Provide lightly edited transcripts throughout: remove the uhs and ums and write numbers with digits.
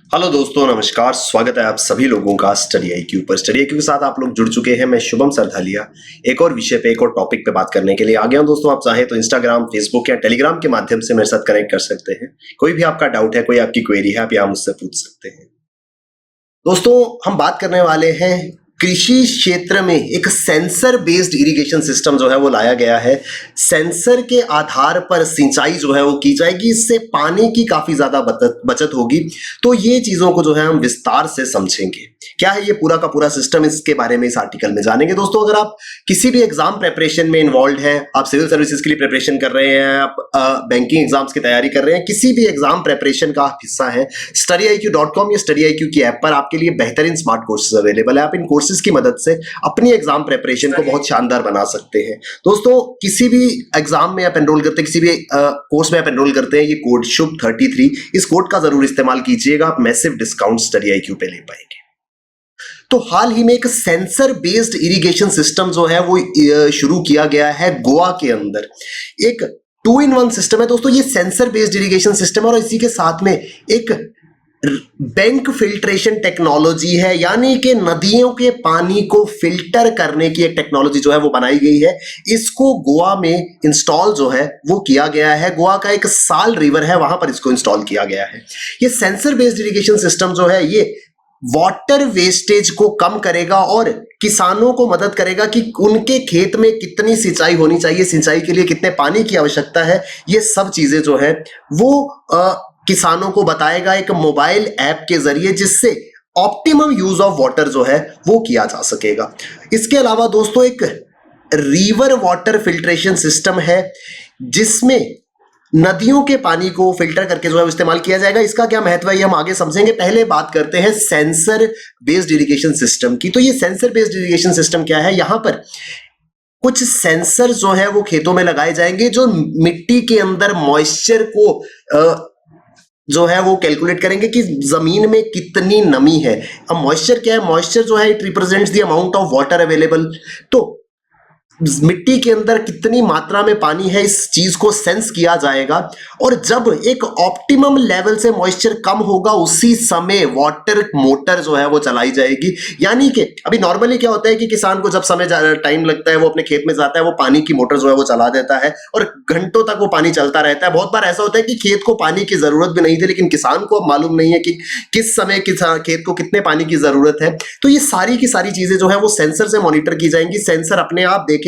Hello दोस्तों, नमस्कार। स्वागत है आप सभी लोगों का स्टडी आईक्यू पर। स्टडी आईक्यू के साथ आप लोग जुड़ चुके हैं। मैं शुभम सरधालिया एक और विषय पे, एक और टॉपिक पे बात करने के लिए आ गया हूं। दोस्तों, आप चाहें तो इंस्टाग्राम, फेसबुक या टेलीग्राम के माध्यम से मेरे साथ कनेक्ट कर सकते हैं। कोई भी आपका डाउट है, कोई आपकी क्वेरी है, आप यहाँ मुझसे पूछ सकते हैं। दोस्तों, हम बात करने वाले हैं कृषि क्षेत्र में एक सेंसर बेस्ड इरिगेशन सिस्टम जो है वो लाया गया है। सेंसर के आधार पर सिंचाई जो है वो की जाएगी। इससे पानी की काफी ज्यादा बचत होगी। तो ये चीजों को जो है हम विस्तार से समझेंगे। क्या है ये पूरा का पूरा सिस्टम, इसके बारे में इस आर्टिकल में जानेंगे। दोस्तों, अगर आप किसी भी एग्जाम प्रिपरेशन में इन्वॉल्व हैं, आप सिविल सर्विसेज के लिए प्रिपरेशन कर रहे हैं, आप बैंकिंग एग्जाम्स की तैयारी कर रहे हैं, किसी भी एग्जाम प्रिपरेशन का हिस्सा है, studyIQ.com या StudyIQ की ऐप पर आपके लिए बेहतरीन स्मार्ट कोर्सेज अवेलेबल है। आप इन कोर्सेज की मदद से अपनी एग्जाम प्रिपरेशन को बहुत शानदार बना सकते हैं। दोस्तों, किसी भी एग्जाम में आप एनरोल करते हैं, किसी भी कोर्स में आप एनरोल करते हैं, ये कोड शुभ 33, इस कोड का जरूर इस्तेमाल कीजिएगा। आप मैसिव डिस्काउंट StudyIQ पे ले पाएंगे। तो हाल ही में एक सेंसर बेस्ड इरिगेशन सिस्टम जो है वो शुरू किया गया है गोवा के अंदर। एक 2-in-1 सिस्टम है दोस्तों, ये सेंसर बेस्ड इरिगेशन सिस्टम है और इसी के साथ में एक बैंक फिल्ट्रेशन टेक्नोलॉजी है, यानी कि नदियों के पानी को फिल्टर करने की एक टेक्नोलॉजी जो है वो बनाई गई है। इसको गोवा में इंस्टॉल जो है वो किया गया है। गोवा का एक साल रिवर है, वहां पर इसको इंस्टॉल किया गया है। ये सेंसर बेस्ड इरिगेशन सिस्टम जो है ये वाटर वेस्टेज को कम करेगा और किसानों को मदद करेगा कि उनके खेत में कितनी सिंचाई होनी चाहिए, सिंचाई के लिए कितने पानी की आवश्यकता है। ये सब चीजें जो है वो किसानों को बताएगा एक मोबाइल ऐप के जरिए, जिससे ऑप्टिमम यूज ऑफ वाटर जो है वो किया जा सकेगा। इसके अलावा दोस्तों, एक रिवर वाटर फिल्ट्रेशन सिस्टम है, जिसमें नदियों के पानी को फिल्टर करके जो है इस्तेमाल किया जाएगा। इसका क्या महत्व है ये हम आगे समझेंगे। पहले बात करते हैं सेंसर बेस्ड इरिगेशन सिस्टम की। तो ये सेंसर बेस्ड इरिगेशन सिस्टम क्या है? यहां पर कुछ सेंसर जो है वो खेतों में लगाए जाएंगे, जो मिट्टी के अंदर मॉइस्चर को जो है वो कैलकुलेट करेंगे कि जमीन में कितनी नमी है। अब मॉइस्चर क्या है? मॉइस्चर जो है it represents the amount of water available. तो मिट्टी के अंदर कितनी मात्रा में पानी है, इस चीज को सेंस किया जाएगा। और जब एक ऑप्टिमम लेवल से मॉइस्चर कम होगा, उसी समय वाटर मोटर जो है वो चलाई जाएगी। यानी कि अभी नॉर्मली क्या होता है कि किसान को जब समय टाइम लगता है, वो अपने खेत में जाता है, वो पानी की मोटर जो है वो चला देता है और घंटों तक वो पानी चलता रहता है। बहुत बार ऐसा होता है कि खेत को पानी की जरूरत भी नहीं थी, लेकिन किसान को अब मालूम नहीं है कि किस समय खेत को कितने पानी की जरूरत है। तो ये सारी की सारी चीजें जो है वो सेंसर से मॉनिटर की जाएंगी। सेंसर अपने आप देखेगा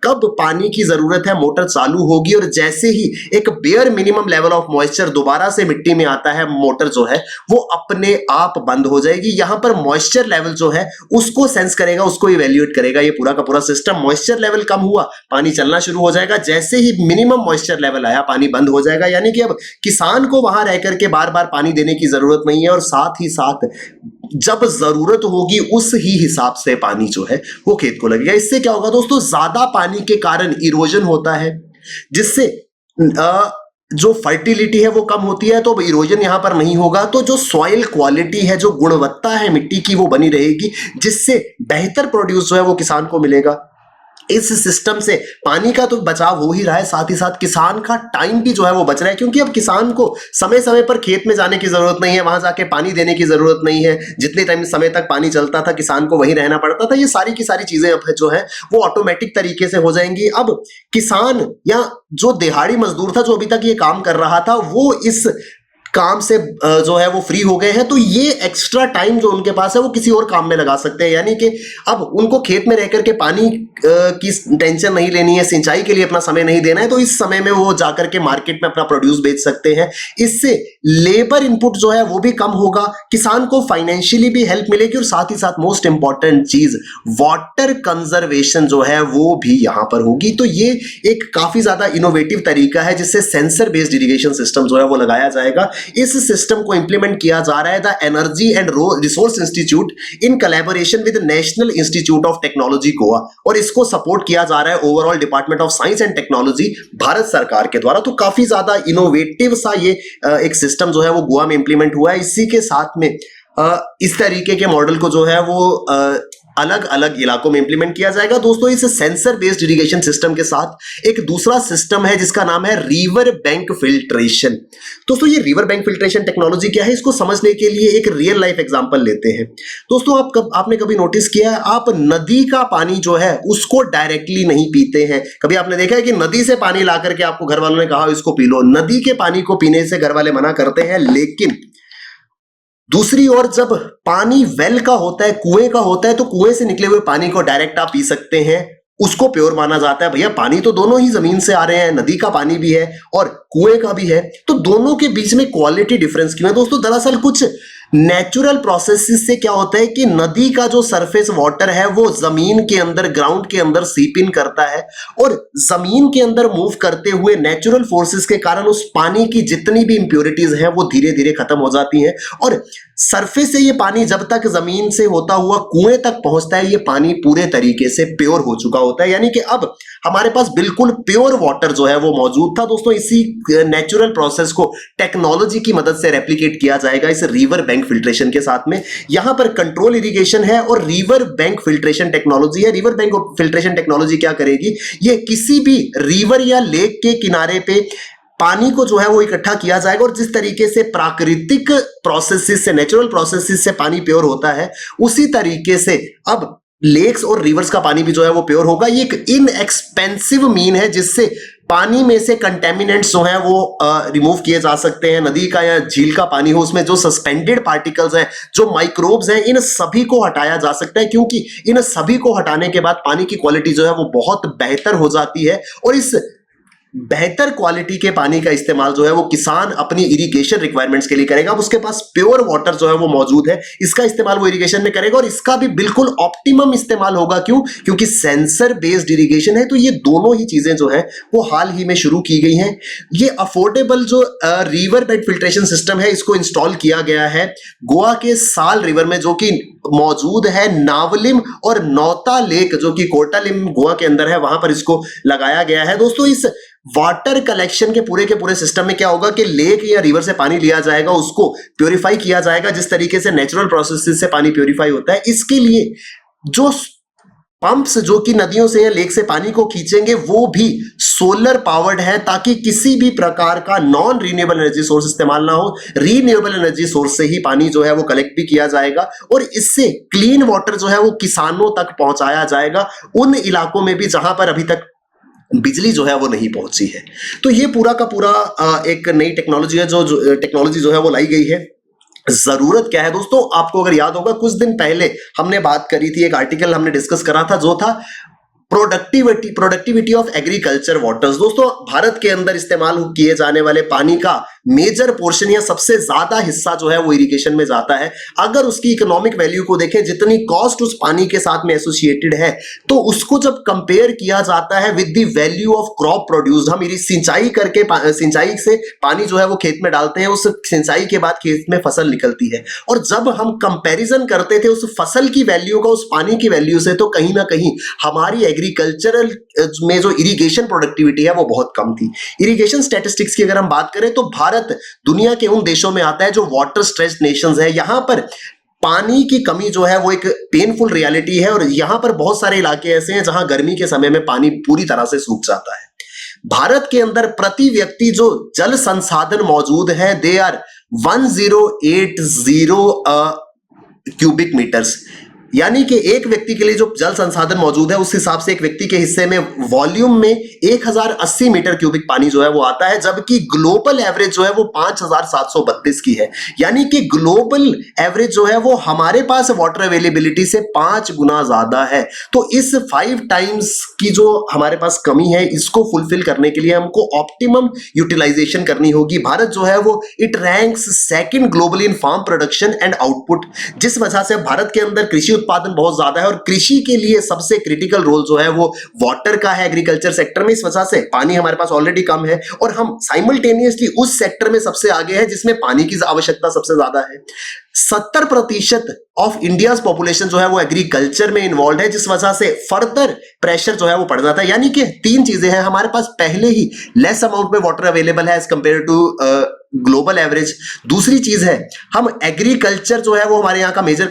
कब पानी की जरूरत है, मोटर चालू होगी, और जैसे ही एक bare minimum level of moisture दोबारा से मिट्टी में आता है, मोटर जो है वो अपने आप बंद हो जाएगी। यहां पर मॉइस्चर लेवल जो है उसको सेंस करेगा, उसको इवैल्यूएट करेगा। ये पूरा का पूरा सिस्टम, मॉइस्चर लेवल कम हुआ, पानी चलना शुरू हो जाएगा। जैसे ही मिनिमम मॉइस्चर लेवल आया, पानी बंद हो जाएगा। यानी कि अब किसान को वहां रह करके बार बार पानी देने की जरूरत नहीं है, और साथ ही साथ जब जरूरत होगी उस ही हिसाब से पानी जो है वो खेत को लगेगा। इससे क्या होगा दोस्तों? ज्यादा पानी के कारण इरोजन होता है, जिससे जो फर्टिलिटी है वो कम होती है। तो इरोजन यहां पर नहीं होगा, तो जो सॉइल क्वालिटी है, जो गुणवत्ता है मिट्टी की, वो बनी रहेगी, जिससे बेहतर प्रोड्यूस जो है वो किसान को मिलेगा। इस सिस्टम से पानी का तो बचाव हो ही रहा है, साथ ही साथ किसान का टाइम भी जो है वो बच रहा है, क्योंकि अब किसान को समय समय पर खेत में जाने की जरूरत नहीं है, वहां जाके पानी देने की जरूरत नहीं है। जितने टाइम समय तक पानी चलता था, किसान को वहीं रहना पड़ता था। ये सारी की सारी चीजें अब जो है वो ऑटोमेटिक तरीके से हो जाएंगी। अब किसान या जो दिहाड़ी मजदूर था, जो अभी तक ये काम कर रहा था, वो इस काम से जो है वो फ्री हो गए हैं। तो ये एक्स्ट्रा टाइम जो उनके पास है वो किसी और काम में लगा सकते हैं। यानी कि अब उनको खेत में रह करके पानी की टेंशन नहीं लेनी है, सिंचाई के लिए अपना समय नहीं देना है। तो इस समय में वो जाकर के मार्केट में अपना प्रोड्यूस बेच सकते हैं। इससे लेबर इनपुट जो है वो भी कम होगा, किसान को फाइनेंशियली भी हेल्प मिलेगी, और साथ ही साथ मोस्ट इंपॉर्टेंट चीज वाटर कंजर्वेशन जो है वो भी यहां पर होगी। तो ये एक काफी ज्यादा इनोवेटिव तरीका है, जिससे सेंसर बेस्ड इरिगेशन सिस्टम जो है वो लगाया जाएगा। इस सिस्टम को इंप्लीमेंट किया जा रहा है the energy and resource institute in collaboration with national institute of technology Goa, और इसको सपोर्ट किया जा रहा है overall department of science and technology Bharat सरकार के द्वारा। तो काफी ज्यादा इनोवेटिव सा ये एक सिस्टम जो है वो गोवा में इंप्लीमेंट हुआ है। इसी के साथ में इस तरीके के मॉडल को जो है वो अलग अलग इलाकों में इंप्लीमेंट किया जाएगा। दोस्तों इस सेंसर बेस्ड इरिगेशन सिस्टम के साथ एक दूसरा सिस्टम है जिसका नाम है रिवर बैंक फिल्ट्रेशन। दोस्तों ये रिवर बैंक फिल्ट्रेशन टेक्नोलॉजी क्या है, इसको समझने के लिए एक रियल लाइफ एग्जांपल लेते हैं। दोस्तों आपने कभी नोटिस किया है, आप नदी का पानी जो है उसको डायरेक्टली नहीं पीते हैं। कभी आपने देखा है कि नदी से पानी ला करके आपको घर वालों ने कहा इसको पी लो, नदी के पानी को पीने से घर वाले मना करते हैं। लेकिन दूसरी ओर जब पानी वेल का होता है, कुएं का होता है, तो कुएं से निकले हुए पानी को डायरेक्ट आप पी सकते हैं, उसको प्योर माना जाता है। भैया पानी तो दोनों ही जमीन से आ रहे हैं, नदी का पानी भी है और कुएं का भी है, तो दोनों के बीच में क्वालिटी डिफरेंस क्यों है? दोस्तों दरअसल कुछ नेचुरल प्रोसेसेस से क्या होता है कि नदी का जो सरफेस वाटर है वो जमीन के अंदर, ग्राउंड के अंदर सीप इन करता है और जमीन के अंदर मूव करते हुए नेचुरल फोर्सेस के कारण उस पानी की जितनी भी इंप्योरिटीज हैं वो धीरे धीरे खत्म हो जाती हैं और सरफेस से ये पानी जब तक जमीन से होता हुआ कुएं तक पहुंचता है, ये पानी पूरे तरीके से प्योर हो चुका होता है। यानी कि अब हमारे पास बिल्कुल प्योर वाटर जो है वो मौजूद था। दोस्तों इसी नेचुरल प्रोसेस को टेक्नोलॉजी की मदद से रेप्लिकेट किया जाएगा इस रिवर बैंक फिल्ट्रेशन के साथ में। यहां पर कंट्रोल इरिगेशन है और रिवर बैंक फिल्ट्रेशन टेक्नोलॉजी है। रिवर बैंक फिल्ट्रेशन टेक्नोलॉजी क्या करेगी, ये किसी भी रिवर या लेक के किनारे पे पानी को जो है वो इकट्ठा किया जाएगा और जिस तरीके से प्राकृतिक प्रोसेसेस से, नेचुरल प्रोसेसेस से पानी प्योर होता है, उसी तरीके से अब लेक्स और रिवर्स का पानी भी जो है वो प्योर होगा। ये एक इनएक्सपेंसिव मीन है जिससे पानी में से कंटेमिनेंट्स जो हैं वो रिमूव किए जा सकते हैं। नदी का या झील का पानी हो, उसमें जो सस्पेंडेड पार्टिकल्स हैं, जो माइक्रोब्स हैं, इन सभी को हटाया जा सकता है, क्योंकि इन सभी को हटाने के बाद पानी की क्वालिटी जो है वो बहुत बेहतर हो जाती है और इस बेहतर क्वालिटी के पानी का इस्तेमाल जो है वो किसान अपनी इरिगेशन रिक्वायरमेंट्स के लिए करेगा। अब उसके पास प्योर वाटर जो है वो मौजूद है, इसका इस्तेमाल वो इरिगेशन में करेगा और इसका भी बिल्कुल ऑप्टिमम इस्तेमाल होगा। क्यों? क्योंकि सेंसर बेस्ड इरिगेशन है। तो ये दोनों ही चीजें जो है वो हाल ही में शुरू की गई हैं। ये अफोर्डेबल जो रिवर बेड फिल्ट्रेशन सिस्टम है, इसको इंस्टॉल किया गया है गोवा के साल रिवर में, जो कि मौजूद है नावलिम और नौता लेक, जो कि कोटालिम गोवा के अंदर है, वहां पर इसको लगाया गया है। दोस्तों इस वाटर कलेक्शन के पूरे सिस्टम में क्या होगा कि लेक या रिवर से पानी लिया जाएगा, उसको प्योरीफाई किया जाएगा जिस तरीके से नेचुरल प्रोसेस से पानी प्योरीफाई होता है। इसके लिए जो पंप्स जो कि नदियों से या लेक से पानी को खींचेंगे वो भी सोलर पावर्ड है, ताकि किसी भी प्रकार का नॉन रीन्यूएबल एनर्जी सोर्स इस्तेमाल ना हो। रीन्यूएबल एनर्जी सोर्स से ही पानी जो है वो कलेक्ट भी किया जाएगा और इससे क्लीन वाटर जो है वो किसानों तक पहुंचाया जाएगा, उन इलाकों में भी जहां पर अभी तक बिजली जो है वो नहीं पहुंची है। तो ये पूरा का पूरा एक नई टेक्नोलॉजी है, जो टेक्नोलॉजी जो है वो लाई गई है। जरूरत क्या है दोस्तों, आपको अगर याद होगा कुछ दिन पहले हमने बात करी थी, एक आर्टिकल हमने डिस्कस करा था जो था प्रोडक्टिविटी ऑफ एग्रीकल्चर वाटर्स। दोस्तों भारत के अंदर इस्तेमाल किए जाने वाले पानी का मेजर पोर्शन या सबसे ज्यादा हिस्सा जो है वो इरिगेशन में जाता है। अगर उसकी इकोनॉमिक वैल्यू को देखें, जितनी कॉस्ट उस पानी के साथ में एसोसिएटेड है, तो उसको जब कंपेयर किया जाता है with the value of crop produced, हम सिंचाई करके सिंचाई से पानी जो है वो खेत में डालते हैं, उस सिंचाई के बाद खेत में फसल निकलती है, और जब हम कंपैरिजन करते थे उस फसल की वैल्यू का उस पानी की वैल्यू से, तो कहीं ना कहीं हमारी एग्रीकल्चरल में जो इरिगेशन प्रोडक्टिविटी है वो बहुत कम थी। इरिगेशन स्टैटिस्टिक्स की अगर हम बात करें तो भारत दुनिया के उन देशों में आता है जो वाटर स्ट्रेस्ड नेशंस है। यहां पर पानी की कमी जो है वो एक पेनफुल रियलिटी है और यहां पर बहुत सारे इलाके ऐसे हैं जहां गर्मी के समय में पानी पूरी तरह से सूख जाता है। भारत के अंदर प्रति व्यक्ति जो जल संसाधन मौजूद है, दे आर 1080 क्यूबिक मीटर्स, यानी कि एक व्यक्ति के लिए जो जल संसाधन मौजूद है उस हिसाब से एक व्यक्ति के हिस्से में वॉल्यूम में 1080 मीटर क्यूबिक पानी जो है वो आता है, जबकि ग्लोबल एवरेज जो है वो 5732 की है। यानी कि ग्लोबल एवरेज जो है वो हमारे पास वाटर अवेलेबिलिटी से 5 गुना ज्यादा है। तो इस 5 टाइम्स की जो हमारे पास कमी है, इसको फुलफिल करने के लिए हमको ऑप्टिमम यूटिलाइजेशन करनी होगी। भारत जो है वो it ranks second globally in farm production and output, जिस वजह से भारत के अंदर कृषि उत्पादन बहुत ज्यादा है और कृषि के लिए सबसे क्रिटिकल रोल जो है वो वाटर का है एग्रीकल्चर सेक्टर में। इस वजह से पानी हमारे पास ऑलरेडी कम है और हम साइमल्टेनियसली उस सेक्टर में सबसे आगे है जिसमें पानी की आवश्यकता सबसे ज्यादा है। 70% ऑफ इंडियाज पॉपुलेशन जो है वो एग्रीकल्चर में इन्वॉल्व है, जिस वजह से फर्दर प्रेशर जो है वो पड़ जाता है। यानी कि 3 चीजें हैं, हमारे पास पहले ही लेस अमाउंट में वाटर अवेलेबल है as compare to global average. दूसरी चीज है, हम एग्रीकल्चर जो है वो हमारे यहाँ का मेजर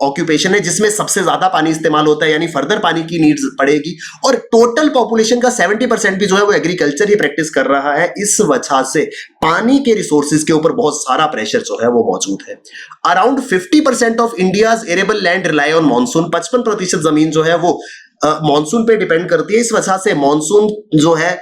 ऑक्यूपेशन है जिसमें सबसे ज्यादा पानी इस्तेमाल होता है, यानी फर्दर पानी की नीड्स पड़ेगी। और टोटल पॉपुलेशन का 70% भी जो है वो एग्रीकल्चर ही प्रैक्टिस कर रहा है। इस वजह से पानी के रिसोर्सेज के ऊपर बहुत सारा प्रेशर जो है वो मौजूद है। Around 50% of India's arable land rely on monsoon. 55% जमीन जो है वो मानसून पे डिपेंड करती है। इस वजह से मानसून जो है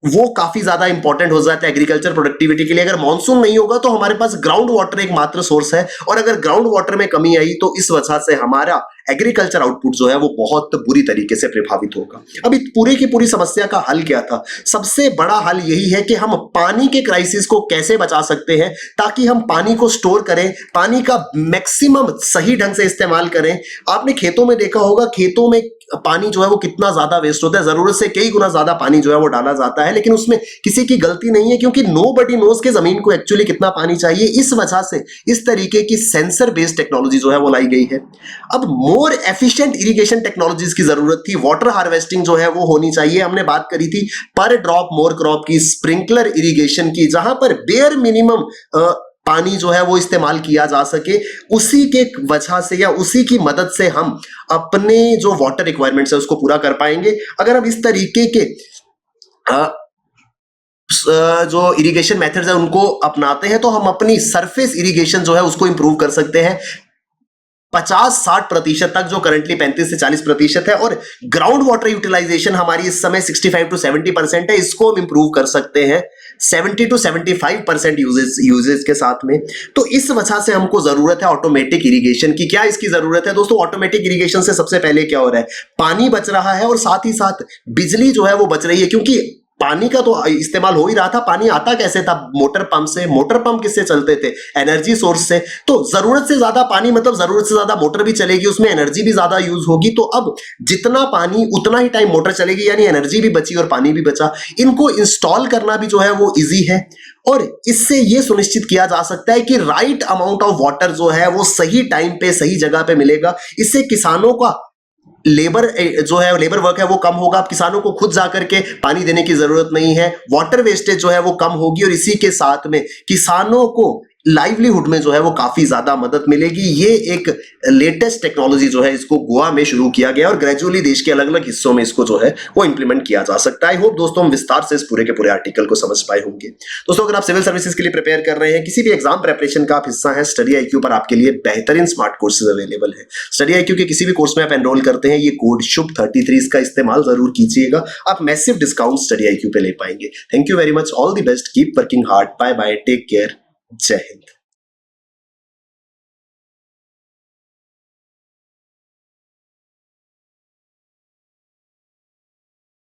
वो काफी ज्यादा इंपॉर्टेंट हो जाता है एग्रीकल्चर प्रोडक्टिविटी के लिए। अगर मानसून नहीं होगा तो हमारे पास ग्राउंड वाटर एकमात्र सोर्स है, और अगर ग्राउंड वाटर में कमी आई तो इस वजह से हमारा एग्रीकल्चर आउटपुट जो है वो बहुत बुरी तरीके से प्रभावित होगा। अभी पूरी की पूरी समस्या का हल क्या था? सबसे बड़ा हल यही है कि हम पानी के क्राइसिस को कैसे बचा सकते हैं, ताकि हम पानी को स्टोर करें, पानी का मैक्सिमम सही ढंग से इस्तेमाल करें। आपने खेतों में देखा होगा, खेतों में पानी जो है वो कितना ज्यादा वेस्ट होता है, जरूरत से कई गुना ज्यादा पानी जो है वो डाला जाता है, लेकिन उसमें किसी की गलती नहीं है, क्योंकि नोबडी नोज के जमीन को एक्चुअली कितना पानी चाहिए। इस वजह से इस तरीके की सेंसर बेस्ड टेक्नोलॉजी जो है वो लाई गई है। अब मोर एफिशिएंट इरिगेशन टेक्नोलॉजीज की जरूरत थी। वाटर हार्वेस्टिंग जो है वो होनी चाहिए। हमने बात करी थी पर ड्रॉप मोर क्रॉप की, स्प्रिंकलर इरिगेशन की, जहां पर बेयर मिनिमम पानी जो है वो इस्तेमाल किया जा सके। उसी के वजह से या उसी की मदद से हम अपने जो वाटर रिक्वायरमेंट्स है उसको पूरा कर पाएंगे। अगर हम इस तरीके के जो इरिगेशन मेथड्स है उनको अपनाते हैं तो हम अपनी सरफेस इरिगेशन जो है उसको इंप्रूव कर सकते हैं 50-60% तक, जो करंटली 35 से 40% है। और ग्राउंड वाटर यूटिलाइजेशन हमारी इस समय 65 to 70% है, इसको हम इंप्रूव कर सकते हैं 70 to 75% यूजेज के साथ में। तो इस वजह से हमको जरूरत है ऑटोमेटिक इरिगेशन की। क्या इसकी जरूरत है दोस्तों? ऑटोमेटिक इरिगेशन से सबसे पहले क्या हो रहा है, पानी बच रहा है और साथ ही साथ बिजली जो है वो बच रही है, क्योंकि पानी का तो इस्तेमाल हो ही रहा था। पानी आता कैसे था? मोटर पंप से। मोटर पंप किससे चलते थे? एनर्जी सोर्स से। तो जरूरत से ज्यादा पानी मतलब जरूरत से ज्यादा मोटर भी चलेगी, उसमें एनर्जी भी ज्यादा यूज होगी। तो अब जितना पानी उतना ही टाइम मोटर चलेगी, यानी एनर्जी भी बची और पानी भी बचा। इनको इंस्टॉल करना भी जो है वो इजी है, और इससे यह सुनिश्चित किया जा सकता है कि राइट अमाउंट ऑफ वाटर जो है वो सही टाइम पे सही जगह पे मिलेगा। इससे किसानों का लेबर जो है, लेबर वर्क है वो कम होगा। अब किसानों को खुद जाकर के पानी देने की जरूरत नहीं है, वाटर वेस्टेज जो है वो कम होगी, और इसी के साथ में किसानों को लाइवलीहुड में जो है वो काफी ज्यादा मदद मिलेगी। ये एक लेटेस्ट टेक्नोलॉजी जो है इसको गोवा में शुरू किया गया, और ग्रेजुअली देश के अलग अलग हिस्सों में इसको जो है वो इंप्लीमेंट किया जा सकता है। आई होप दोस्तों हम विस्तार से इस पूरे के पूरे आर्टिकल को समझ पाए होंगे। दोस्तों अगर आप सिविल सर्विसेज के लिए प्रिपेयर कर रहे हैं, किसी भी एग्जाम प्रिपरेशन का आप हिस्सा है, स्टडी IQ पर आपके लिए बेहतरीन स्मार्ट कोर्सेज अवेलेबल है। स्टडी IQ के किसी भी कोर्स में आप एनरोल करते हैं, ये कोड शुभ 33 इसका इस्तेमाल जरूर कीजिएगा, आप मैसिव डिस्काउंट स्टडी IQ पे ले पाएंगे। Thank you very much, all the best, keep working hard, bye bye, take care, जय हिंद।